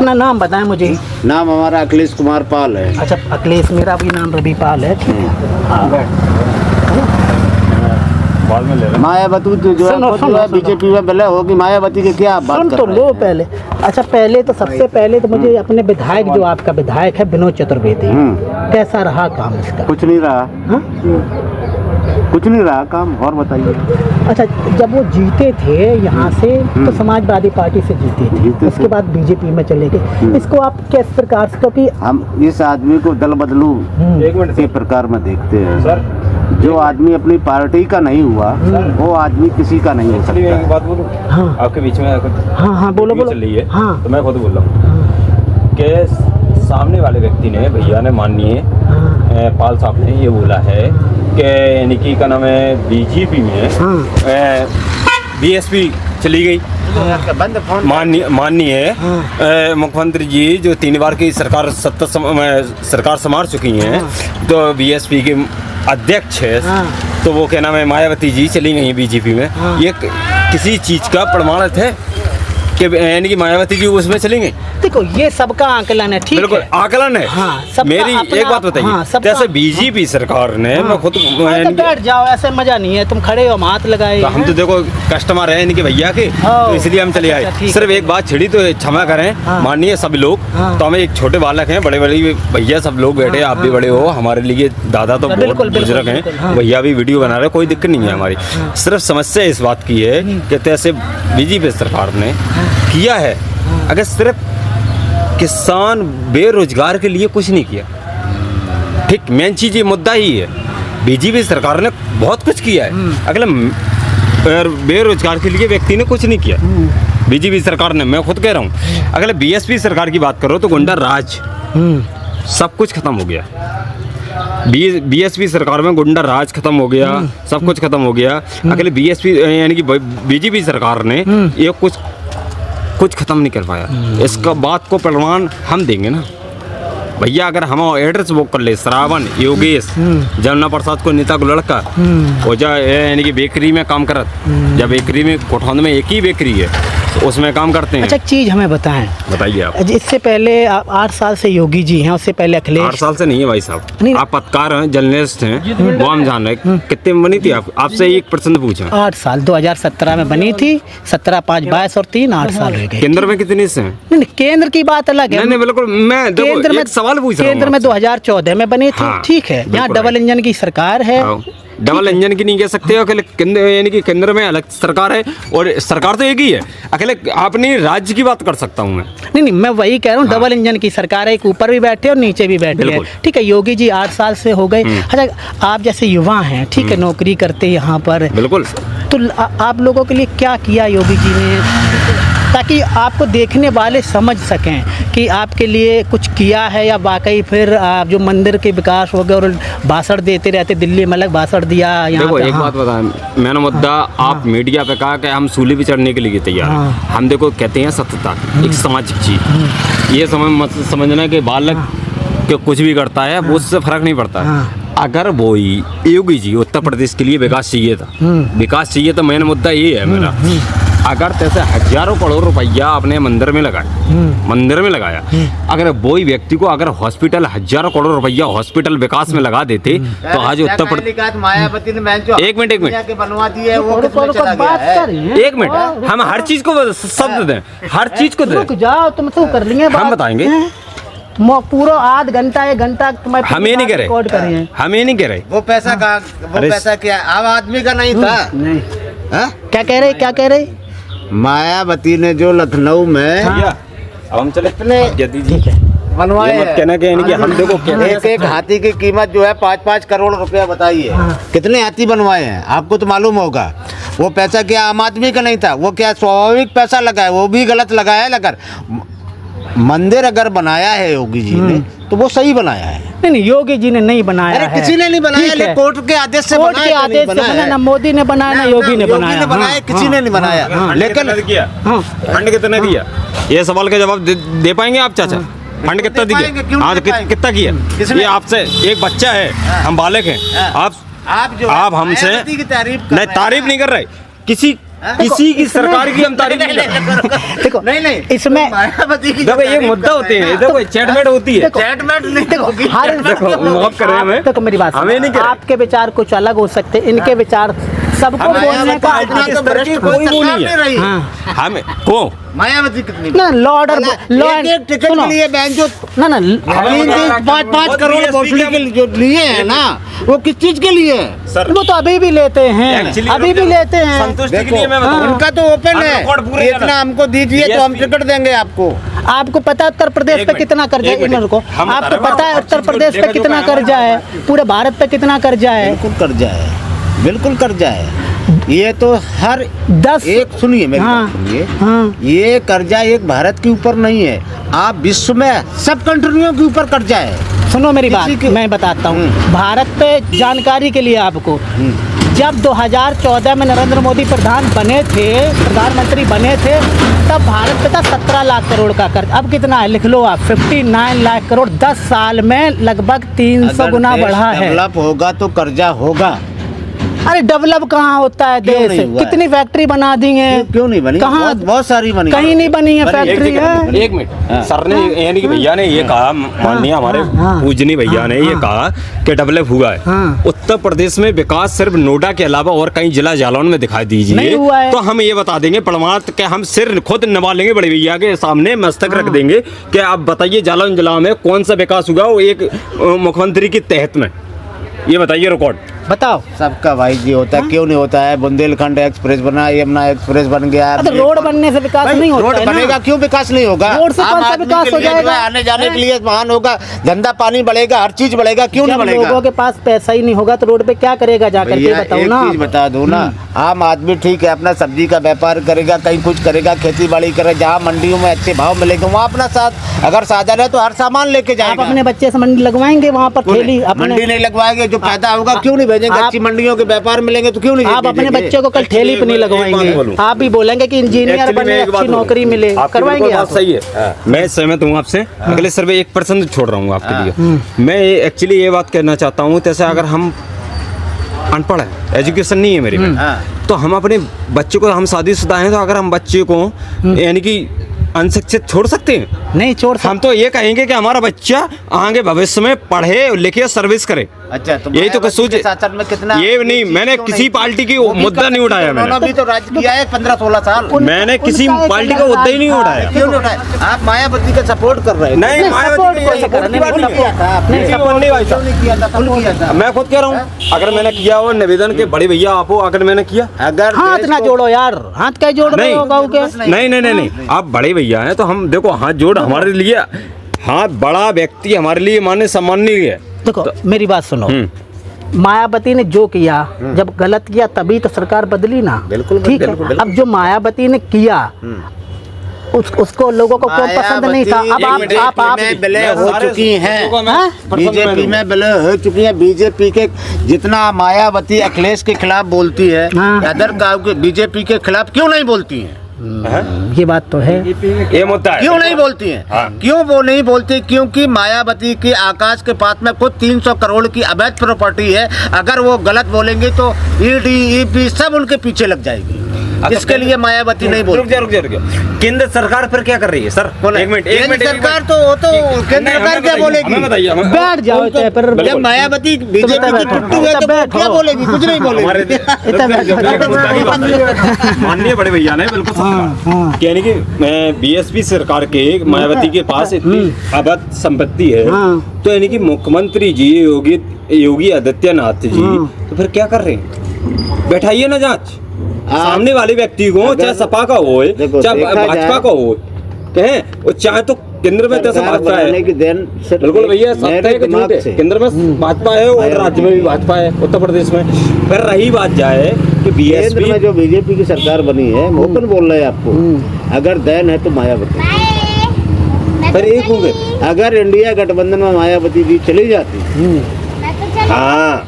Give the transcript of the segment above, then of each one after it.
अपना नाम बताएं मुझे। नाम हमारा अखिलेश कुमार पाल है। अच्छा अखिलेश, मेरा भी नाम रवि पाल है। ठीक है। मायावती जो है बीजेपी में भले होगी, मायावती के क्या आप बात सुन कर तो रहे लो हैं? पहले। अच्छा पहले तो सबसे पहले तो मुझे अपने विधायक, जो आपका विधायक है विनोद चतुर्वेदी, कैसा रहा काम इसका? कुछ नहीं रहा। हाँ? कुछ नहीं रहा काम, और बताइए। अच्छा जब वो जीते थे यहाँ से तो समाजवादी पार्टी से जीते थे, उसके बाद बीजेपी में चले गए। इसको आप किस प्रकार से, क्योंकि हम इस आदमी को दल बदलू के प्रकार में देखते हैं सर। जो आदमी अपनी पार्टी का नहीं हुआ वो आदमी किसी का नहीं हो सकता। एक बात बोलूं? हाँ आपके बीच में हाँ हाँ बोलो बोलो। चल रही है। हाँ तो मैं खुद बोल रहा हूँ कि सामने वाले व्यक्ति ने, भैया ने, माननीय पाल साहब ने ये बोला है कि यानी कि क्या नाम है, बीजेपी में बीएसपी चली गई। माननीय मुख्यमंत्री जी जो 3 बार की सरकार सरकार संभाल चुकी हैं, तो बीएसपी के अध्यक्ष है, तो वो क्या नाम है, मायावती जी चली गई बीजेपी में। ये किसी चीज का प्रमाण है कि यानी कि मायावती जी उसमें चली गई? देखो ये सबका आकलन है, ठीक है? बिल्कुल आकलन है। हाँ, मेरी एक बात बताइए। हाँ, जैसे बीजेपी सरकार ने, मैं खुद तो बैठ जाओ, ऐसे मजा नहीं है, तुम खड़े हो हाथ लगाए। तो हम तो देखो कस्टमर है इनके भैया के, तो इसलिए हम चले आए। सिर्फ एक बात छिड़ी तो क्षमा करें माननीय सभी लोग। तो हमें एक छोटे बालक हैं, बड़े बड़े भैया सब लोग बैठे, आप भी बड़े हो, हमारे लिए दादा तो बहुत बुजुर्ग हैं, भैया भी वीडियो बना रहे, कोई दिक्कत नहीं है हमारी। सिर्फ समस्या इस बात की है कि जैसे बीजेपी सरकार ने किया है, अगर सिर्फ किसान बेरोजगार के लिए कुछ नहीं किया, ठीक, मेन चीज ये मुद्दा ही है। बीजेपी सरकार ने बहुत कुछ किया है, अगले बेरोजगार के लिए व्यक्ति ने कुछ नहीं किया बीजेपी सरकार ने। मैं खुद कह रहा हूँ, अगर बीएसपी सरकार की बात करो तो गुंडा राज सब कुछ खत्म हो गया। बीएसपी सरकार में गुंडा राज खत्म हो गया, सब कुछ खत्म हो गया। अगले बीएसपी यानी कि बीजेपी सरकार ने ये कुछ खत्म नहीं कर पाया। इसका बात को प्रमाण हम देंगे ना भैया। अगर हम एड्रेस बुक कर ले, श्रावण योगेश जमुना प्रसाद को नेता को लड़का, और जा यानी कि बेकरी में काम करत, जब बेकरी में कोठौंद में एक ही बेकरी है, तो उसमें काम करते हैं। अच्छा एक चीज़ हमें बताएं, बताइए आप। इससे पहले 8 साल से योगी जी हैं, उससे पहले अखिलेश। 8 साल से नहीं है भाई साहब, आप पत्रकार हैं, जर्नलिस्ट हैं, वो हम जान रहे हैं। कितने में बनी थी आपसे 1% पूछा? 8 साल, 2017 में बनी थी। 17, 5, 22 और 3 8 साल रह गए। केंद्र में कितनी से हैं? नहीं केंद्र की बात अलग है। नहीं बिल्कुल, मैं केंद्र में सवाल पूछ रहा हूँ। केंद्र में 2014 में बनी थी। हाँ, ठीक है, यहाँ डबल इंजन की सरकार है। डबल इंजन की नहीं कह सकते हो, अकेले केंद्र यानी कि केंद्र में अलग सरकार है और सरकार तो एक ही है। अकेले अपनी राज्य की बात कर सकता हूँ मैं। नहीं मैं वही कह रहा हूँ, डबल इंजन की सरकार है, एक ऊपर भी बैठे और नीचे भी बैठे हैं। ठीक है, योगी जी 8 साल से हो गए। अच्छा आप जैसे युवा हैं, ठीक है, नौकरी करते यहाँ पर, बिल्कुल, तो आप लोगों के लिए क्या किया योगी जी ने, ताकि आपको देखने वाले समझ सकें कि आपके लिए कुछ किया है, या वाकई फिर आप जो मंदिर के विकास हो गए और भाषण देते रहते, दिल्ली में अलग भाषण दिया। देखो एक बात बताएं, मैंने मुद्दा आप मीडिया पे कहा कि हम सूली पे चढ़ने के लिए तैयार हैं। हम देखो कहते हैं सत्यता एक सामाजिक चीज, ये समझना कि बालक के कुछ भी करता है वो उससे फर्क नहीं पड़ता। अगर वो योगी जी उत्तर प्रदेश के लिए विकास चाहिए था, विकास चाहिए तो मेन मुद्दा ये है मेरा। अगर जैसे हजारों करोड़ रुपया आपने मंदिर में लगाया, अगर वही व्यक्ति को अगर हॉस्पिटल हजारों करोड़ रुपया हॉस्पिटल विकास में लगा देते तो आज उत्तर प्रदेश मायावती ने एक मिनट बनवा दिए, वो एक मिनट, हम हर चीज को शब्द दें, हर चीज को दें। जाओ तुम तो कर लेंगे, हम बताएंगे पूरा आध घंटा 1 घंटा तुम्हें हम ये नहीं कह रहे, हम ये नहीं कह रहे। वो पैसा का, वो पैसा क्या आम आदमी का नहीं था? नहीं क्या कह रहे मायावती ने जो लखनऊ में हम चले बनवाए मत कहना कि हम देखो एक हाथी की कीमत जो है 5-5 करोड़ रुपया, बताइए कितने हाथी बनवाए हैं? आपको तो मालूम होगा। वो पैसा क्या आम आदमी का नहीं था, वो क्या स्वाभाविक पैसा लगाया, वो भी गलत लगाया है। अगर मंदिर अगर बनाया है योगी जी ने तो वो सही बनाया है। नहीं योगी जी ने नहीं बनाया। अरे किसी ने नहीं बनाया, कोर्ट के आदेश से बनाया। कोर्ट के आदेश से बना, ना मोदी ने बनाया ना योगी ने बनाया। किसी ने नहीं बनाया। लेकिन फंड कितना दिया, ये सवाल का जवाब दे पाएंगे आप चाचा? फंड कितना दिया? हाँ कितना किया? ये आपसे एक बच्चा है, हम बालक हैं, आप हमसे नहीं तारीफ नहीं कर रहे, किसी किसी की सरकार की हम तारीफ नहीं करते। देखो नहीं इसमें मायावती की देखो ये मुद्दा होते हैं, देखो चैटमेट होती है। चैटमेट नहीं होगी। देखो माफ करें हमें, देखो मेरी बात हमें नहीं करें। आपके विचार कुछ अलग हो सकते हैं, इनके विचार सबको बोलने का कोई वो नहीं है। हाँ। हमें को मायावती कितनी ना लॉ ऑर्डर एक टिकट के लिए बैंक जो ना 5-5 करोड़ भोसड़ी के जो लिए हैं ना, वो किस चीज के लिए है? सर वो तो अभी भी लेते हैं, Actually अभी भी लेते हैं। संतुष्टि के लिए मैं बताऊं, उनका तो ओपन हम है, रिकॉर्ड पूरे इतना करना। हमको दीजिए तो हम DSP टिकट देंगे आपको। आपको पता है उत्तर प्रदेश एक पे मिनट, कितना कर्जा एक है? इन मिनट। लोगों को हम बता आपको रहे हैं, पता है हर उत्तर चीज़ को प्रदेश पे देखा जो कितना कहा कर्जा है? पूरे भारत पे कितना कर्जा है? बिल्कुल कर्जा है, बिल्कुल कर्जा है। ये तो हर 10 एक सुनिए मेरी हाँ, बात सुनिए, हाँ। ये कर्जा एक भारत के ऊपर नहीं है, आप विश्व में सब कंट्रियों के ऊपर कर्जा है। सुनो मेरी बात, किसी के- मैं बताता हूँ भारत पे जानकारी के लिए आपको। जब 2014 में नरेंद्र मोदी प्रधानमंत्री बने थे, तब भारत पे था 17 लाख करोड़ का कर्ज। अब कितना है लिख लो आप, 59 लाख करोड़। 10 साल में लगभग 300 अगर गुना देश बढ़ा है। डेवलप होगा तो कर्जा होगा। अरे डेवलप कहाँ होता है क्यों देश? नहीं हुआ है? कितनी फैक्ट्री बना दी है? क्यों नहीं बनी? कहाँ? बहुत सारी बनी, कहीं नहीं बनी है बनी है। फैक्ट्री है। एक मिनट, सर ने यानी कि भैया ने ये कहा, माननीय हमारे हाँ, पूजनीय भैया ने ये कहा कि डेवलप हुआ है। हाँ। उत्तर प्रदेश में विकास सिर्फ नोएडा के अलावा और कई जिला जालौन में दिखाई नहीं दीजिए, हुआ है। तो हम ये बता देंगे प्रमाण के हम सिर खुद नवा लेंगे बड़े भैया के सामने, मस्तक रख देंगे कि आप बताइए जालौन जिला में कौन सा विकास हुआ वो एक मुख्यमंत्री के तहत में, ये बताइए रिकॉर्ड बताओ। सबका भाई जी होता है, क्यों नहीं होता है? बुंदेलखंड एक्सप्रेस बना, यमुना एक्सप्रेस बन गया। तो रोड बनने से विकास नहीं होता रोड है ना? बनेगा, क्यों विकास नहीं होगा? रोड से आम कौन सा आदमी विकास के हो लिए जो जाएगा? है, आने जाने के लिए वाहन होगा, धंधा पानी बढ़ेगा, हर चीज बढ़ेगा, क्यों नहीं जब बढ़ेगा? लोगों के पास पैसा ही नहीं होगा तो रोड पे क्या करेगा जाकर के? भैया बताओ एक ना। चीज बता दो ना, आम आदमी ठीक है अपना सब्जी का व्यापार करेगा, कहीं कुछ करेगा, खेती बाड़ी करे, जहाँ मंडियों में अच्छे भाव मिलेंगे वहाँ अपना साथ अगर साधन है तो हर सामान लेके आप जाएगा। अपने बच्चे से मंडी लगवाएंगे वहाँ पर ठेली मंडी नहीं लगवाएंगे, जो पैदा होगा क्यों नहीं भेजेंगे? आप- अच्छी मंडियों के व्यापार मिलेंगे तो क्यों नहीं आप अपने भेजेंगे? बच्चे को कल ठेली पे नहीं एक बात लगवाएंगे, बोलूं। आप भी बोलेंगे कि इंजीनियर Actually, बने, मैं एक बात अच्छी बोलूं। नौकरी मिले, आपकी करवाएंगे बिल्कुल आप। बात सही है, मैं सहमत हूँ आपसे। अगले सिर्फ 1% छोड़ रहा हूँ आपके लिए। मैं एक्चुअली ये बात कहना चाहता हूँ, जैसे अगर हम अनपढ़ है, एजुकेशन नहीं है मेरे में, तो हम अपने बच्चे को, हम शादीशुदा हैं, तो अगर हम बच्चे को यानी कि अनशिक्षित छोड़ सकते हैं? नहीं छोड़ हम तो ये कहेंगे कि हमारा बच्चा आगे भविष्य में पढ़े लिखे सर्विस करे। अच्छा, तो यही तो मायावती कसूर के शासन में कितना ये नहीं, मैंने क्यों किसी नहीं? पार्टी की वो भी मुद्दा कर नहीं सकते उठाया थे, मैंने। उन्होंने भी तो राज किया है 15-16 साल। मैंने किसी उनका एक पार्टी का अलग मुद्दा ही नहीं राज था। उठाया। क्यों नहीं उठाया? आप मायावती का सपोर्ट कर रहे हैं। नहीं, नहीं, मायावती support की कोई ये नहीं कर रहा, support की बात नहीं, नहीं है। किया था आपने? नहीं, support नहीं भाई क्यों साहब। नहीं किया था? फुल किया था। मैं खुद कह रहा हूँ, अगर मैंने किया हो निवेदन के बड़े भैया आपो, अगर मैंने किया अगर हाथ देश ना को- जोड़ो यार, हाथ क्या जोड़ रहे नहीं। हो गाँव के? नहीं नहीं नहीं नहीं, आप बड़े भैया हैं तो हम देखो हाथ जोड़ हमारे लिए, हाथ बड़ा व्यक्ति हमारे लिए मान्य सम्माननीय है। देखो मेरी बात सुनो, मायावती ने जो किया, जब गलत किया तभी तो सरकार बदली ना। बिल्कुल, ठीक है। बिल्कुल, अब जो मायावती ने किया उसको लोगों को क्यों पसंद नहीं था? अब आप में विलय हो चुकी हैं, हाँ? बीजेपी में विलय हो चुकी है। बीजेपी के जितना मायावती अखिलेश के खिलाफ बोलती है, हाँ। अदर गाँव के बीजेपी के खिलाफ क्यों नहीं बोलती हैं? ये बात तो है। ये मुद्दा है। क्यों नहीं बोलती हैं? हाँ। क्यों वो नहीं बोलती? क्योंकि मायावती की आकाश के पास में कुछ 300 करोड़ की अवैध प्रॉपर्टी है, अगर वो गलत बोलेंगे तो ईडी ईपी सब उनके पीछे लग जाएगी। इसके लिए मायावती नहीं बोलती। रुक जा। केंद्र सरकार फिर क्या कर रही है सर? एक मिनट केंद्र सरकार तो वो तो केंद्र सरकार क्या बोलेगी? हमें बताइए, बैठ जाओ तो- इतने पर। जब मायावती बीजेपी की बैठो। टुट्टू है तो वो बैठो। क्या बोलेगी? कुछ नहीं हमारे बोलेगी। इतना बैठो। माननीय बड़े भैया ने बिल्कुल सही कहा। यानी कि बीएसपी सरकार के मायावती के पास इतनी अवैध संपत्ति है, हाँ। तो यानी कि मुख्यमंत्री जी योगी आदित्यनाथ जी तो फिर क्या कर रहे हैं? बैठाइए ना जांच सामने वाले व्यक्ति को, चाहे सपा का हो देखो, चाहे देखा भाजपा जाए- का हो, कहें वो चाहे तो केंद्र में जैसे सरकार भाजपा बनाने है, की देन सिर्फ बिल्कुल भैया मेरे सत्ता है कि दिमाग झूठ है? से। केंद्र में भाजपा है और राज्य में भी भाजपा है, उत्तर प्रदेश में। फिर रही बात जाए कि केंद्र बीएसपी में जो बीजेपी की सरकार बनी है, वो ओपन बोल रहे हैं आपको, अगर देन है तो मायावती। फिर एक होंगे। अगर इंडिया गठबंधन में मायावती जी चली जाती, हाँ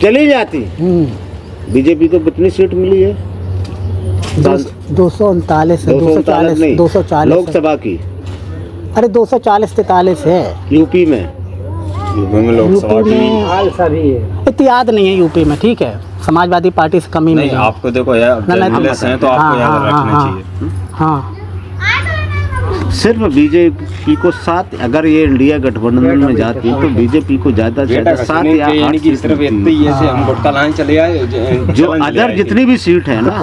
चली जाती, बीजेपी को कितनी सीट मिली है? 239 है, 239 नहीं, 240 लोकसभा की। अरे 240-43 है यूपी में लोकसभा यूपी की में। इतना याद नहीं है यूपी में, ठीक है। समाजवादी पार्टी से कमी नहीं नहीं है। आपको देखो यार नहीं, नहीं, जर्नलिस्ट हैं तो आपको याद रखना चाहिए। हाँ सिर्फ बीजेपी को 7, अगर ये इंडिया गठबंधन में जाती है तो बीजेपी को ज़्यादा से ज़्यादा 7 या 8 यानी कि सीट सिर्फ मिलती इतनी है। ऐसे हम गुटका लाने चले आए जो अदर जितनी भी सीट है ना,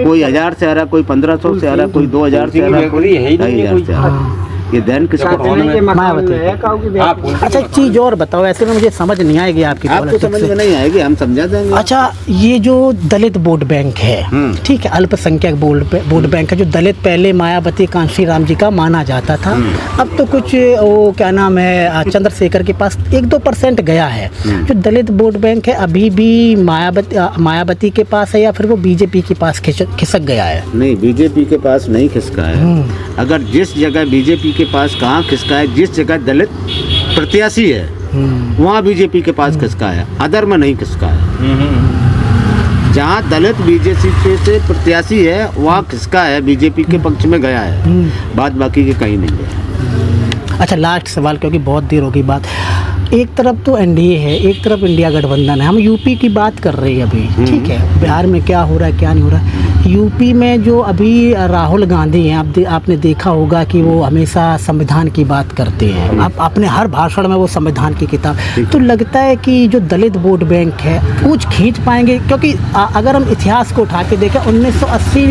कोई 1000 से आ रहा, कोई 1500 से आ रहा, कोई 2000 से आ रहा, कोई 2500 से आ रहा। ये दैन किसका मायावती। अच्छा एक चीज़ और बताओ, ऐसे में मुझे समझ नहीं आएगी आपकी आपको समझ पॉलिटिक्स। में नहीं आएगी, हम समझा देंगे। अच्छा ये जो दलित वोट बैंक है, ठीक है, अल्पसंख्यक वोट बैंक है, जो दलित पहले मायावती कांशी राम जी का माना जाता था, अब तो कुछ वो क्या नाम है चंद्रशेखर के पास 1-2% गया है। जो दलित वोट बैंक है अभी भी मायावती के पास है या फिर वो बीजेपी के पास खिसक गया है? नहीं, बीजेपी के पास नहीं खिसका है। अगर जिस जगह बीजेपी के पास कहाँ खिसका है, जिस जगह दलित प्रत्याशी है वहाँ बीजेपी के पास खिसका है, अदर में नहीं खिसका है। जहाँ दलित बीजेपी से प्रत्याशी है वहाँ खिसका है, बीजेपी के पक्ष में गया है, बात बाकी के कहीं नहीं है। अच्छा लास्ट सवाल, क्योंकि बहुत देर होगी बात। एक तरफ तो एनडीए है, एक तरफ इंडिया गठबंधन है, हम यूपी की बात कर रहे हैं अभी, ठीक है, बिहार में क्या हो रहा है क्या नहीं हो रहा है। यूपी में जो अभी राहुल गांधी हैं, आपने देखा होगा कि वो हमेशा संविधान की बात करते हैं, आप अपने हर भाषण में वो संविधान की किताब, तो लगता है कि जो दलित वोट बैंक है कुछ खींच पाएंगे? क्योंकि अगर हम इतिहास को उठा के देखें 1980,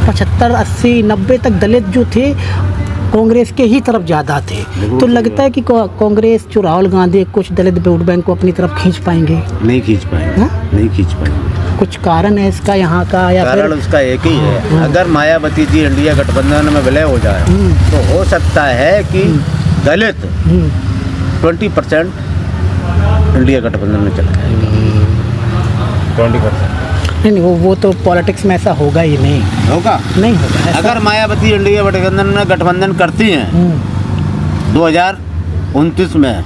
75, 80, 90 तक दलित जो थे कांग्रेस के ही तरफ ज़्यादा थे, तो लगता है कि कांग्रेस जो राहुल गांधी कुछ दलित वोट बैंक को अपनी तरफ खींच पाएंगे? नहीं खींच पाएंगे, नहीं खींच पाएंगे। कुछ कारण है इसका यहाँ का या कारण उसका एक ही है, अगर मायावती जी इंडिया गठबंधन में विलय हो जाए तो हो सकता है कि दलित 20% इंडिया गठबंधन में चला जाएगा। 20% नहीं, वो तो पॉलिटिक्स में ऐसा होगा ही नहीं, होगा, नहीं होगा ऐसा। अगर मायावती इंडिया गठबंधन करती हैं 2029 में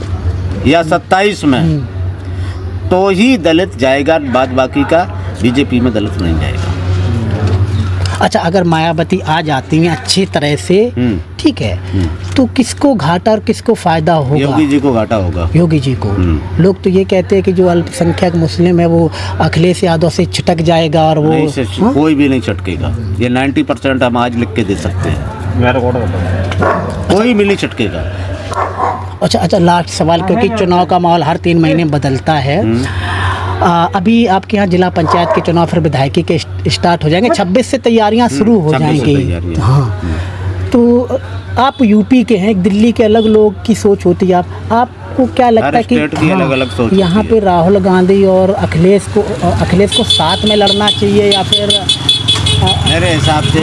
या 27 में, तो ही दलित जाएगा, बाद बाकी का बीजेपी में दलित नहीं जाएगा। अच्छा अगर मायावती आ जाती हैं अच्छी तरह से, ठीक है, तो किसको घाटा और किसको फायदा होगा? योगी जी को घाटा होगा। योगी जी को। लोग तो ये कहते हैं कि जो अल्पसंख्यक मुस्लिम है वो अखिलेश यादव से छिटक जाएगा और वो नहीं, कोई भी नहीं छटकेगा। ये 90% हम आज लिख के दे सकते हैं, कोई भी नहीं छटकेगा। अच्छा लास्ट सवाल, क्योंकि चुनाव का माहौल हर 3 महीने बदलता है। अभी आपके यहाँ जिला पंचायत के चुनाव फिर विधायकी के स्टार्ट हो जाएंगे, 26 से तैयारियां शुरू हो जाएंगी। हाँ, तो आप यूपी के हैं, दिल्ली के अलग लोग की सोच होती है, आपको क्या लगता है कि अलग-अलग सोच यहाँ पे राहुल गांधी और अखिलेश को साथ में लड़ना चाहिए या फिर? मेरे हिसाब से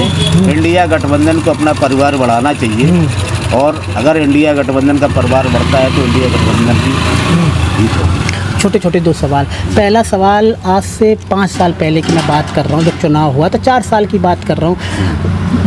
इंडिया गठबंधन को अपना परिवार बढ़ाना चाहिए, और अगर इंडिया गठबंधन का परिवार बढ़ता है तो इंडिया गठबंधन की। छोटे छोटे 2 सवाल। पहला सवाल, आज से 5 साल पहले की मैं बात कर रहा हूँ, जब चुनाव हुआ तो 4 साल की बात कर रहा हूँ,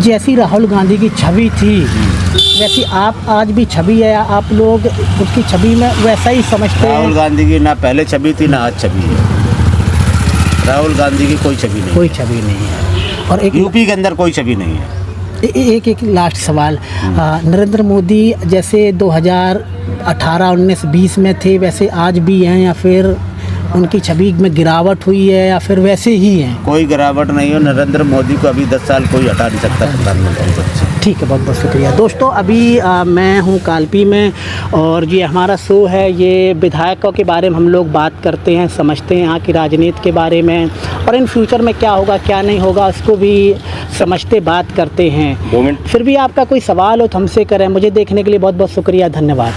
जैसी राहुल गांधी की छवि थी वैसी आप आज भी छवि है, आप लोग उसकी छवि में वैसा ही समझते हैं? राहुल गांधी की ना पहले छवि थी ना आज छवि है। राहुल गांधी की कोई छवि नहीं, कोई छवि नहीं है। और एक यूपी के अंदर कोई छवि नहीं है। एक लास्ट सवाल, नरेंद्र मोदी जैसे 2018, 19, 20 में थे वैसे आज भी हैं या फिर उनकी छवि में गिरावट हुई है या फिर वैसे ही हैं? कोई गिरावट नहीं है, नरेंद्र मोदी को अभी 10 साल कोई हटा नहीं सकता प्रधानमंत्री पद से। ठीक है, बहुत बहुत शुक्रिया। दोस्तों अभी मैं हूँ कालपी में, और ये हमारा शो है, ये विधायकों के बारे में हम लोग बात करते हैं, समझते हैं यहाँ की राजनीति के बारे में, और इन फ्यूचर में क्या होगा क्या नहीं होगा उसको भी समझते बात करते हैं। 2 मिनट। फिर भी आपका कोई सवाल हो तो हमसे करें। मुझे देखने के लिए बहुत बहुत शुक्रिया, धन्यवाद।